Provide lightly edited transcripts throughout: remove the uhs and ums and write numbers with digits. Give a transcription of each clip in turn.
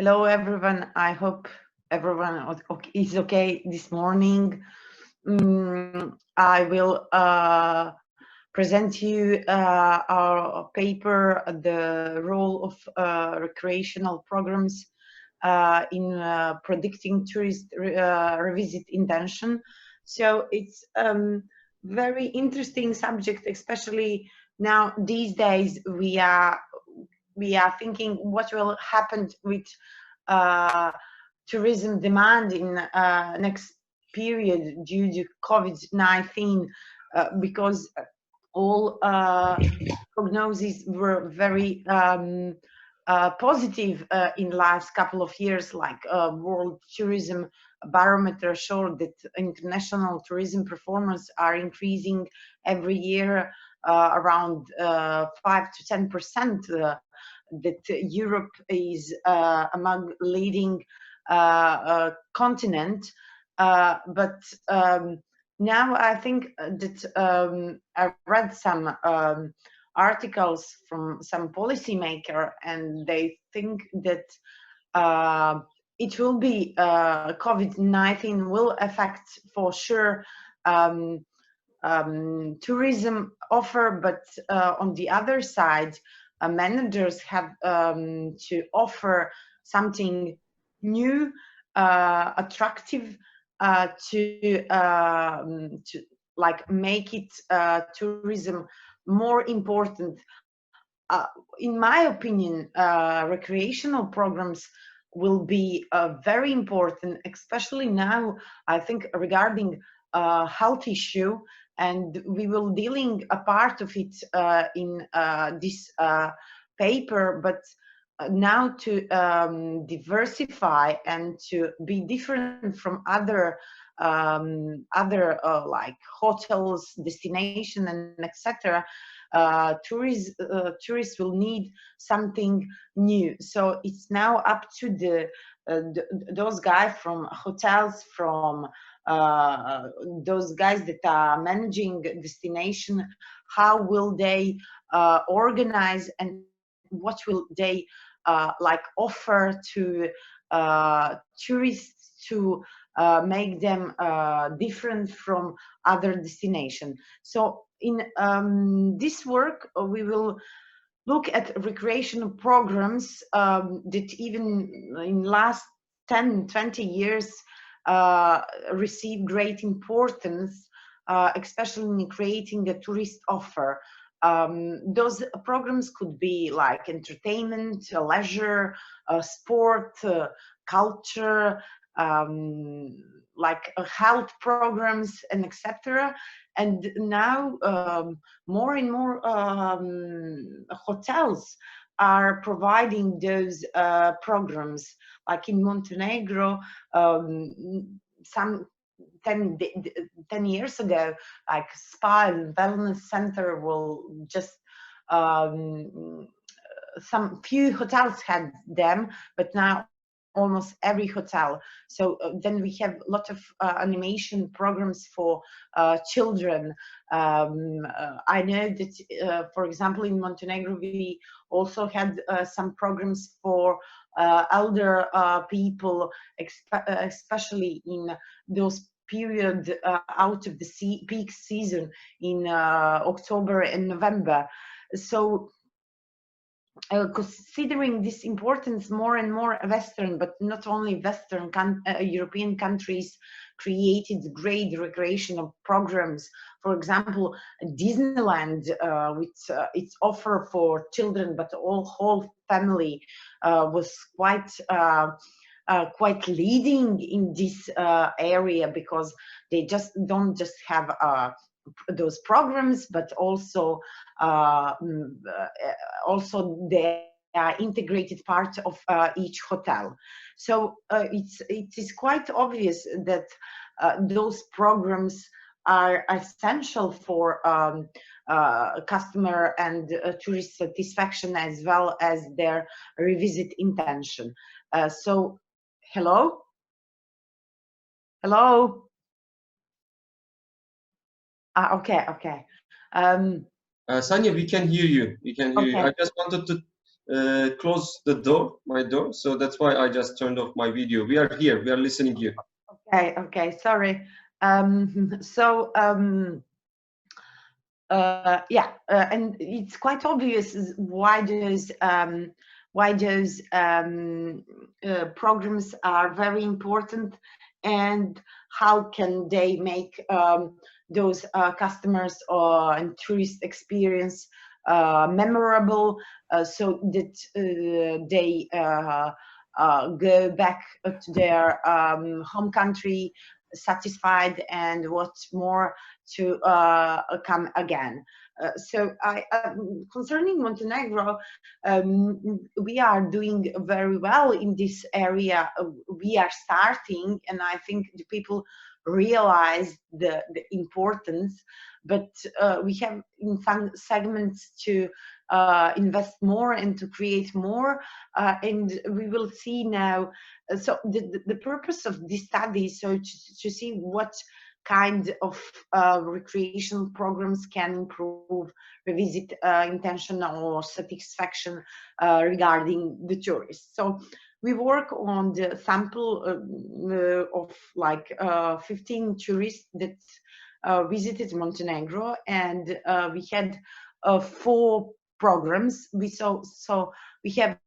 Hello, everyone. I hope everyone is okay this morning. I will present you our paper, the role of recreational programs in predicting tourist revisit intention. So it's very interesting subject, especially now these days we are thinking what will happen with tourism demand in next period due to COVID-19, because all prognoses were very positive in last couple of years, like World Tourism Barometer showed that international tourism performance are increasing every year around 5 to 10%. That Europe is among leading continent, but now I think that I read some articles from some policymaker, and they think that it will be COVID-19 will affect for sure tourism offer, but on the other side, managers have to offer something new, attractive, to like make it tourism more important. In my opinion, recreational programs will be very important, especially now, I think, regarding health issue, and we will dealing a part of it in this paper, but now to diversify and to be different from other like hotels, destination, and etc. Tourists will need something new. So it's now up to those guys from hotels, from those guys that are managing destination, how will they organize, and what will they like offer to tourists to make them different from other destination. So in this work we will look at recreational programs that even in last 10-20 years receive great importance, especially in creating a tourist offer. Those programs could be like entertainment, leisure, sport, culture, like health programs, and etc. And now more and more hotels are providing those programs. Like in Montenegro, some 10 years ago, like spa and wellness center will just some few hotels had them, but now almost every hotel. So then we have a lot of animation programs for children. I know that, for example, in Montenegro, we also had some programs for elder people, especially in those period out of the peak season in October and November. So considering this importance, more and more Western, but not only Western European countries created great recreational programs. For example, Disneyland with its offer for children, but whole family, was quite leading in this area, because they just don't just have those programs, but also they are integrated part of each hotel. So it is quite obvious that those programs are essential for customer and tourist satisfaction, as well as their revisit intention. So hello. Okay. Sanja, we can hear you. We can hear you. I just wanted to close the door, my door. So that's why I just turned off my video. We are here. We are listening here. Okay, okay, sorry. So yeah, and it's quite obvious why those programs are very important, and how can they make those customers and tourist experience memorable, so that they go back to their home country satisfied and what's more to come again. So concerning Montenegro, we are doing very well in this area. We are starting, and I think the people realize the importance, but we have in some segments to invest more and to create more, and we will see now. So the purpose of this study is so to see what kind of recreational programs can improve revisit intention or satisfaction regarding the tourists. So we work on the sample of like 15 tourists that visited Montenegro, and we had 4 programs. So we have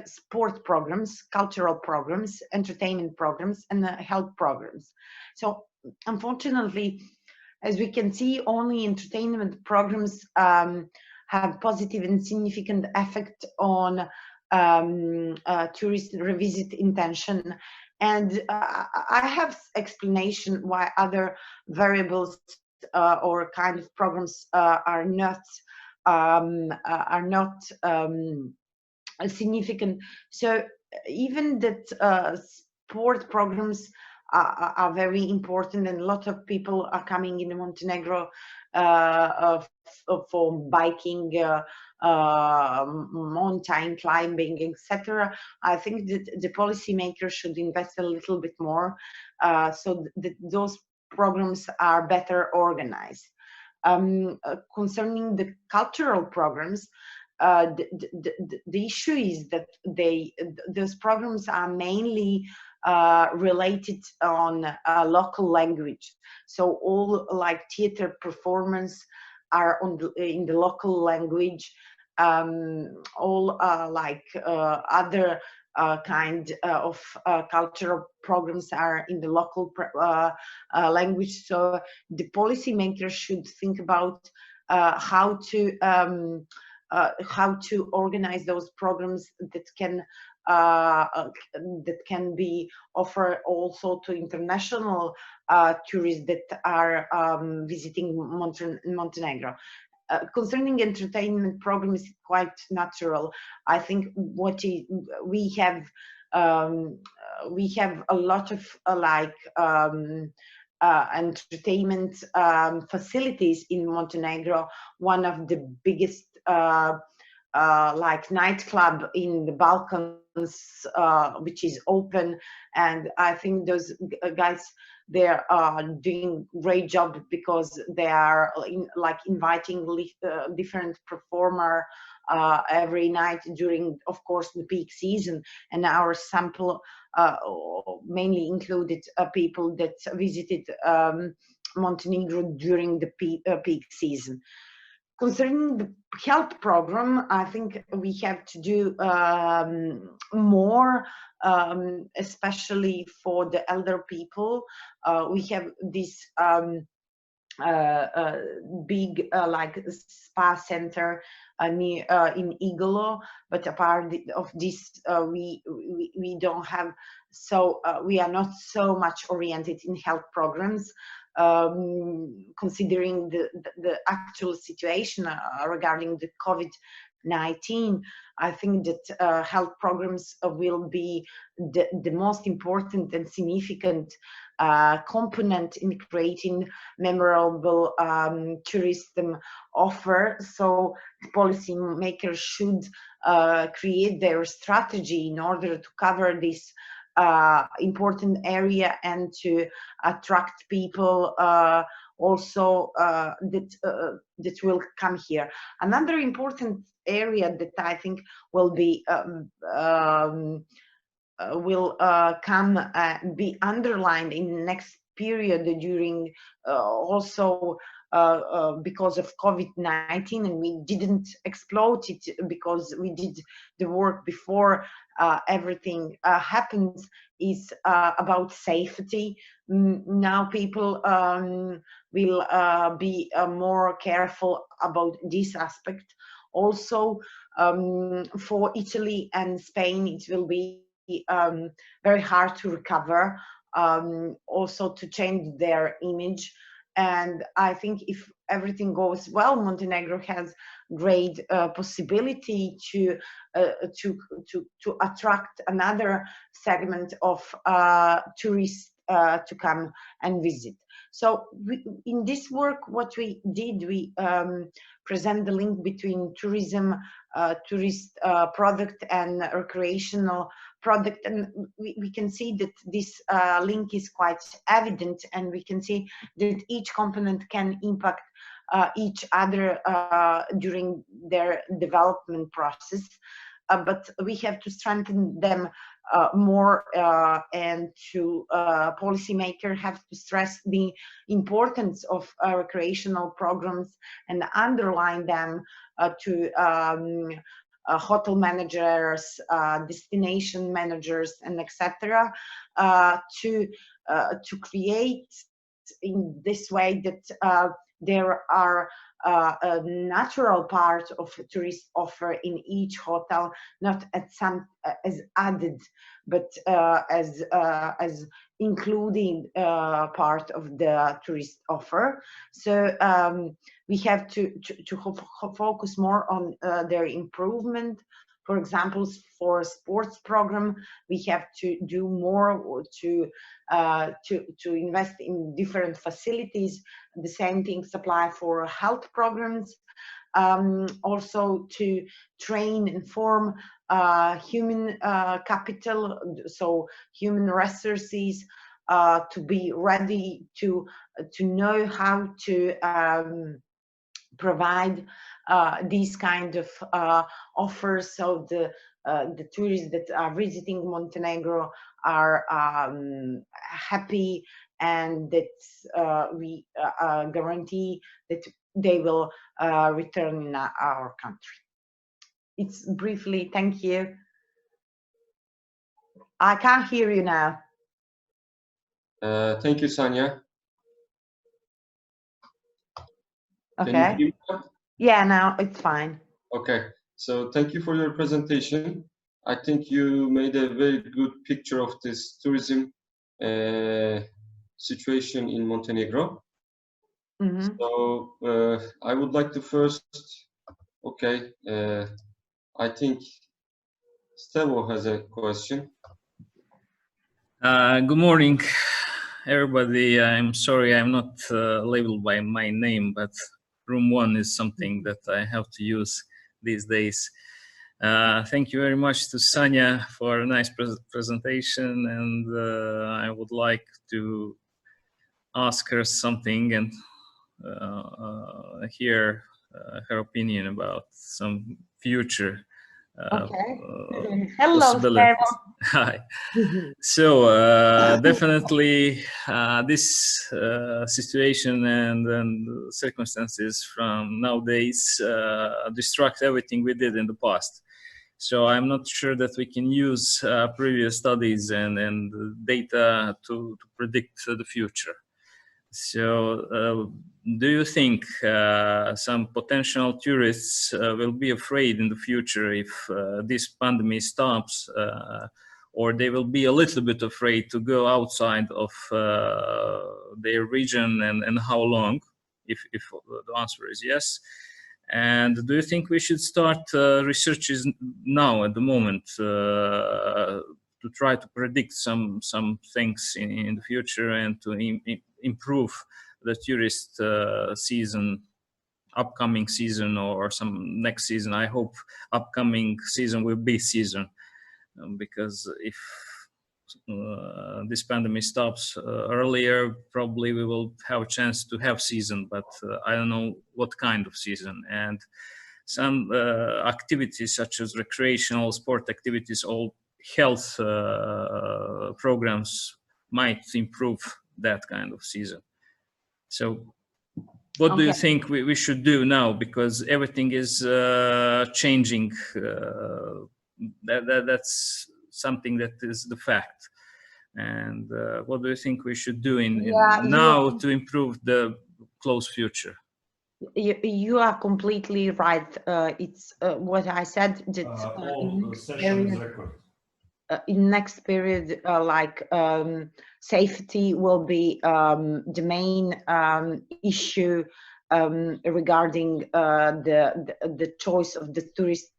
sport programs, cultural programs, entertainment programs, and health programs. So unfortunately, as we can see, only entertainment programs have positive and significant effect on tourist revisit intention. And I have explanation why other variables or kind of programs are not significant. So even that sport programs are very important, and a lot of people are coming in Montenegro for biking, mountain climbing, etc. I think that the policymakers should invest a little bit more, so that those programs are better organized. Concerning the cultural programs, the issue is that those programs are mainly related on local language. So all like theater performance are in the local language. All like other kind of cultural programs are in the local language. So the policymakers should think about how to organize those programs that can be offered also to international tourists that are visiting Montenegro. Concerning entertainment programs, is quite natural. I think we have a lot of entertainment facilities in Montenegro. One of the biggest like nightclub in the Balkans, which is open, and I think those guys, they are doing great job, because they are inviting different performer every night during, of course, the peak season. And our sample mainly included people that visited Montenegro during the peak season. Concerning the health program, I think we have to do more, especially for the elder people. We have this big like spa center near in Igalo, but apart of this, we don't have. So we are not so much oriented in health programs. Considering the actual situation regarding the COVID-19, I think that health programs will be the most important and significant component in creating memorable tourism offer. So policymakers should create their strategy in order to cover this important area and to attract people also that will come here. Another important area that I think will be be underlined in the next period during also because of COVID-19, and we didn't explode it because we did the work before everything happens, is about safety. Now people will be more careful about this aspect. Also, for Italy and Spain, it will be very hard to recover, also to change their image. And I think if everything goes well, Montenegro has great possibility to attract another segment of tourists to come and visit. So in this work, what we did, we present the link between tourism, tourist product, and recreational product, and we can see that this link is quite evident, and we can see that each component can impact each other during their development process. But we have to strengthen them more, and to policymakers have to stress the importance of recreational programs and underline them to hotel managers, destination managers, and etc. To create in this way that there are a natural part of tourist offer in each hotel, not as added, but as including part of the tourist offer. So we have to focus more on their improvement. For example, for sports program, we have to do more to invest in different facilities. The same things apply for health programs. Also to train and form human capital, so human resources, to be ready to know how to provide these kind of offers, so the tourists that are visiting Montenegro are happy, and that we guarantee that they will return in our country. It's briefly, thank you. I can't hear you now. Thank you, Sanja. Okay. Can you hear me now? Yeah, now it's fine. Okay, so thank you for your presentation. I think you made a very good picture of this tourism situation in Montenegro. Mm-hmm. So I would like to first, okay, I think Stevo has a question. Good morning, everybody. I'm sorry I'm not labeled by my name, but room 1 is something that I have to use these days. Thank you very much to Sanja for a nice presentation, and I would like to ask her something and hear her opinion about some future Hello, possibilities. Hi. So definitely this situation and circumstances from nowadays distract everything we did in the past. So I'm not sure that we can use previous studies and data to predict the future. So do you think some potential tourists will be afraid in the future if this pandemic stops, or they will be a little bit afraid to go outside of their region, and how long, if the answer is yes? And do you think we should start researches now at the moment to try to predict some things in the future and to improve the tourist season, upcoming season, or some next season? I hope upcoming season will be season, because if this pandemic stops earlier, probably we will have a chance to have season, but I don't know what kind of season. And some activities such as recreational sport activities, all health programs might improve that kind of season. So what do you think we should do now? Because everything is changing. That's something that is the fact. And what do you think we should do now to improve the close future? You are completely right. It's what I said, that all sessions record. In next period, safety will be the main issue regarding the choice of the tourist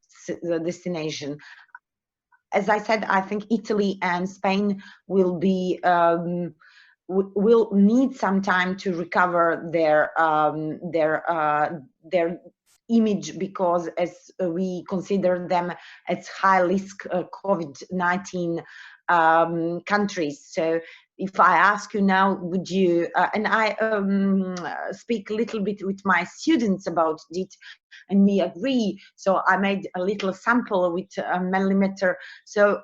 destination. As I said, I think Italy and Spain will be will need some time to recover their image, because as we consider them as high risk COVID-19 countries. So if I ask you now, would you, and I speak a little bit with my students about it, and we agree. So I made a little sample with a millimeter. So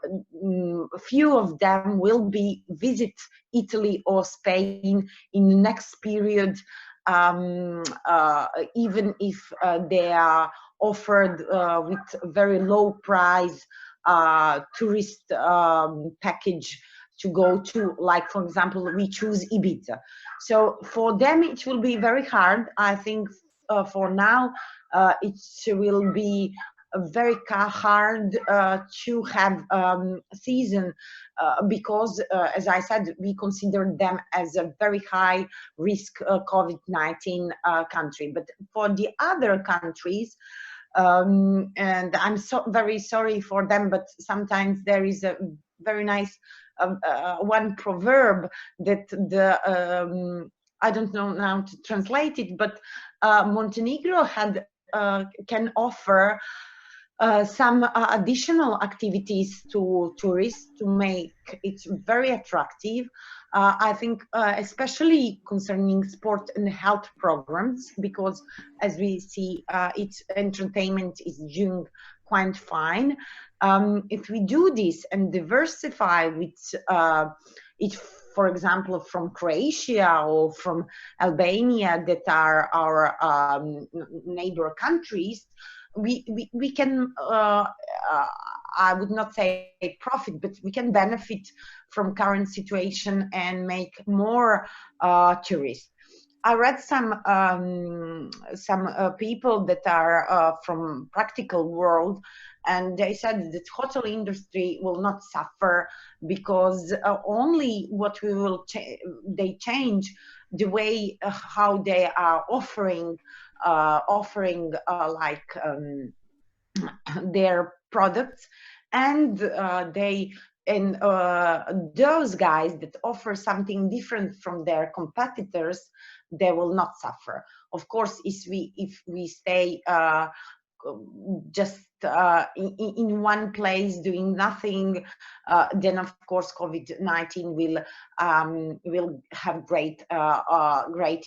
a few of them will visit Italy or Spain in the next period, even if they are offered with very low price tourist package to go to, like for example, we choose Ibiza. So for them it will be very hard. I think for now it will be very hard to have season because as I said, we consider them as a very high risk COVID-19 country. But for the other countries, and I'm very sorry for them, but sometimes there is a very nice one proverb that I don't know now to translate it, but Montenegro can offer some additional activities to tourists to make it very attractive. I think especially concerning sport and health programs, because as we see, its entertainment is doing quite fine. If we do this and diversify with it, for example, from Croatia or from Albania, that are our neighbor countries, we can, I would not say profit, but we can benefit from current situation and make more tourists. I read some people that are from practical world, and they said that hotel industry will not suffer because only what we will they change the way how they are offering their products, and those guys that offer something different from their competitors, they will not suffer. Of course, if we stay just in one place doing nothing, then of course COVID-19 will have great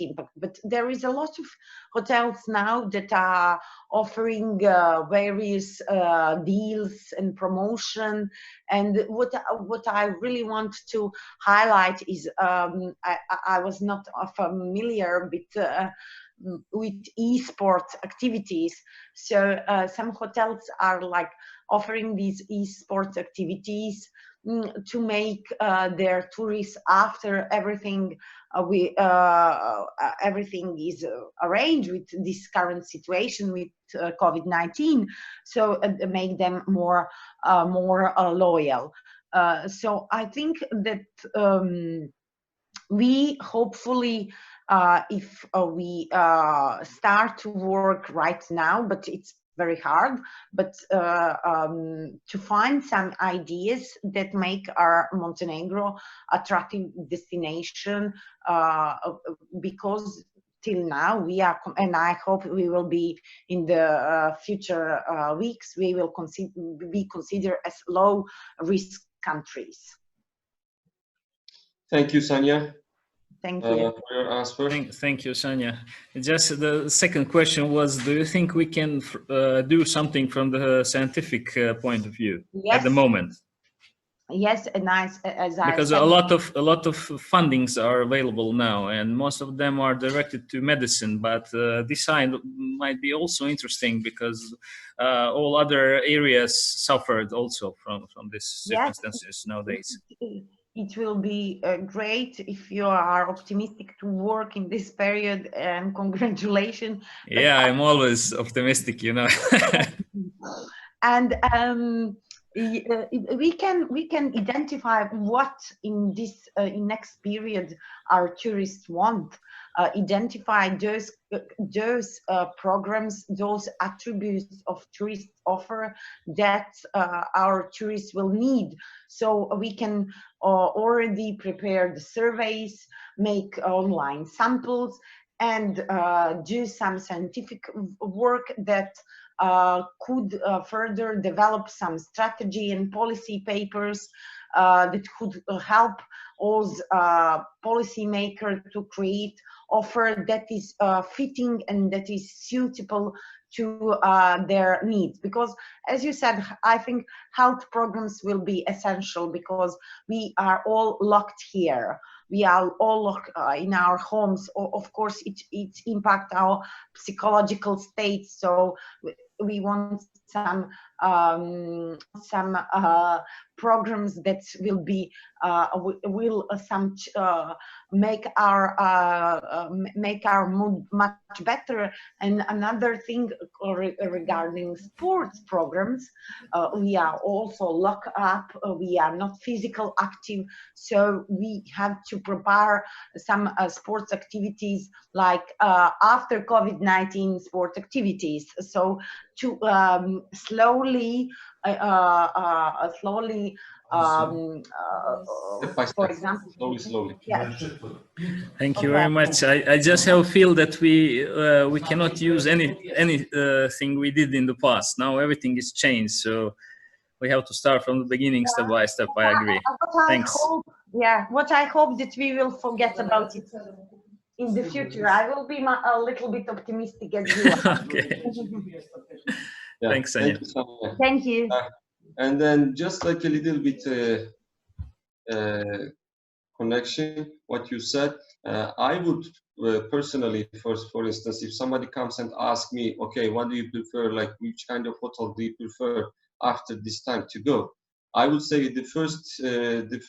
impact. But there is a lot of hotels now that are offering various deals and promotion. And what I really want to highlight is I was not familiar with e-sport activities. So some hotels are like offering these e-sport activities to make their tourists, after everything everything is arranged with this current situation with COVID-19, so make them more loyal. So I think that we hopefully, if we start to work right now, but it's very hard, but to find some ideas that make our Montenegro attractive destination, because till now we are, and I hope we will be in the future weeks, we will be considered as low risk countries. Thank you, Sanja, Thank you. for your answer. Thank you, Sanja. Just the second question was, do you think we can do something from the scientific point of view at the Yes. moment? Yes, and as I Because said, a lot of fundings are available now, and most of them are directed to medicine. But this side might be also interesting because all other areas suffered also from these circumstances nowadays. it will be great if you are optimistic to work in this period, and congratulations. Yeah, I'm always optimistic, you know. And we can identify what in this in next period our tourists want. Identify those programs, those attributes of tourist offer that our tourists will need. So we can already prepare the surveys, make online samples, and do some scientific work that could further develop some strategy and policy papers that could help us policymakers to create offer that is fitting and that is suitable to their needs. Because as you said, I think health programs will be essential because we are all locked here. We are all locked in our homes. Of course, it impacts our psychological state. So we want some programs that will be make our mood much better. And another thing regarding sports programs, we are also locked up. We are not physical active, so we have to prepare some sports activities like after COVID-19 sport activities. So to slowly Step by step, for example, slowly. yeah. Thank you very much. I just have a feel that we cannot use anything we did in the past. Now everything is changed, so we have to start from the beginning, step by step. I agree. Thanks. What I hope that we will forget about it in the future. I will be a little bit optimistic as you are. Okay. Yeah. Thanks, Sanja. Thank you, Sanja. Thank you. And then just like a little bit connection, what you said, I would personally, for instance, if somebody comes and asks me, okay, what do you prefer, like which kind of hotel do you prefer after this time to go? I would say the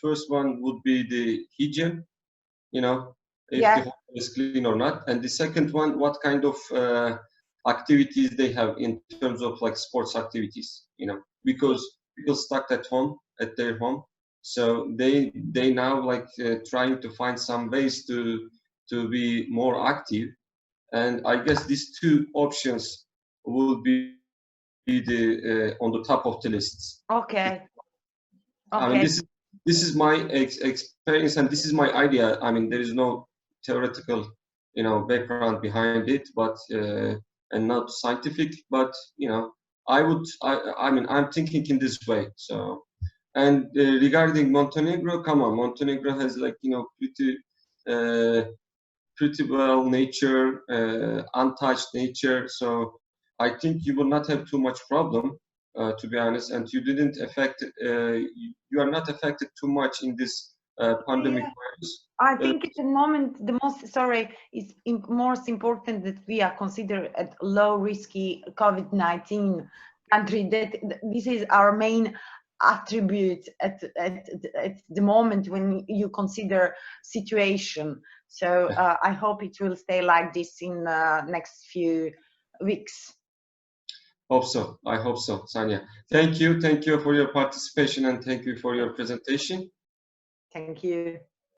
first one would be the hygiene, you know, if the hotel is clean or not. And the second one, what kind of activities they have in terms of like sports activities, you know, because people stuck at home, at their home. So they now like trying to find some ways to be more active. And I guess these two options will be the on the top of the lists. Okay. I mean, this is my experience and this is my idea. I mean, there is no theoretical, you know, background behind it, but and not scientific. But you know, I mean, I'm thinking in this way. So, and regarding Montenegro, come on, Montenegro has like, you know, pretty well nature, untouched nature. So I think you will not have too much problem. To be honest, and you didn't affect, you are not affected too much in this pandemic virus. I think at the moment, the most important that we are considered at low risky COVID-19 country. That this is our main attribute at the moment when you consider situation. So I hope it will stay like this in next few weeks. Hope so. I hope so, Sanja. Thank you for your participation and thank you for your presentation. Thank you.